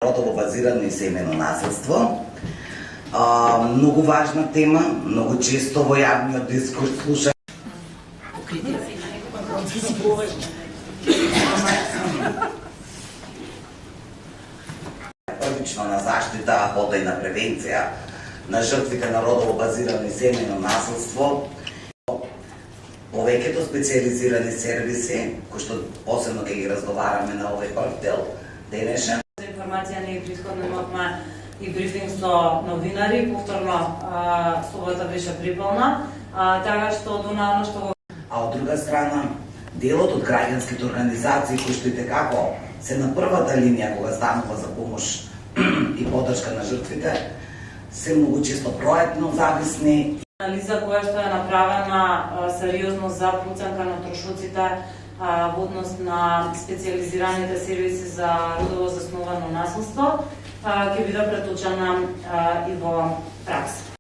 Родово базирано и семено наследство. Многу важна тема, многу често во јавниот дискурс слуша првично на заштита, а потоа и на превенција на жртвите на родово базирано и семено наследство. Повеќето специјализирани сервиси, кои што посебно ќе ги разговараме на овој прв дел денешен. За информација ние претходно имавме и брифинг со новинари, повторно собота беше приполна, така што Дуна што го... А од друга страна, делот од граѓанските организации кои што и tekako се на првата линија кога станува за помош и поддршка на жртвите, се многу често проектно зависни. Анализа која што е направена сериозно за проценка на трошоците во однос на специјализираните сервиси за родово засновано наследство, ќе биде преточена и во пракса.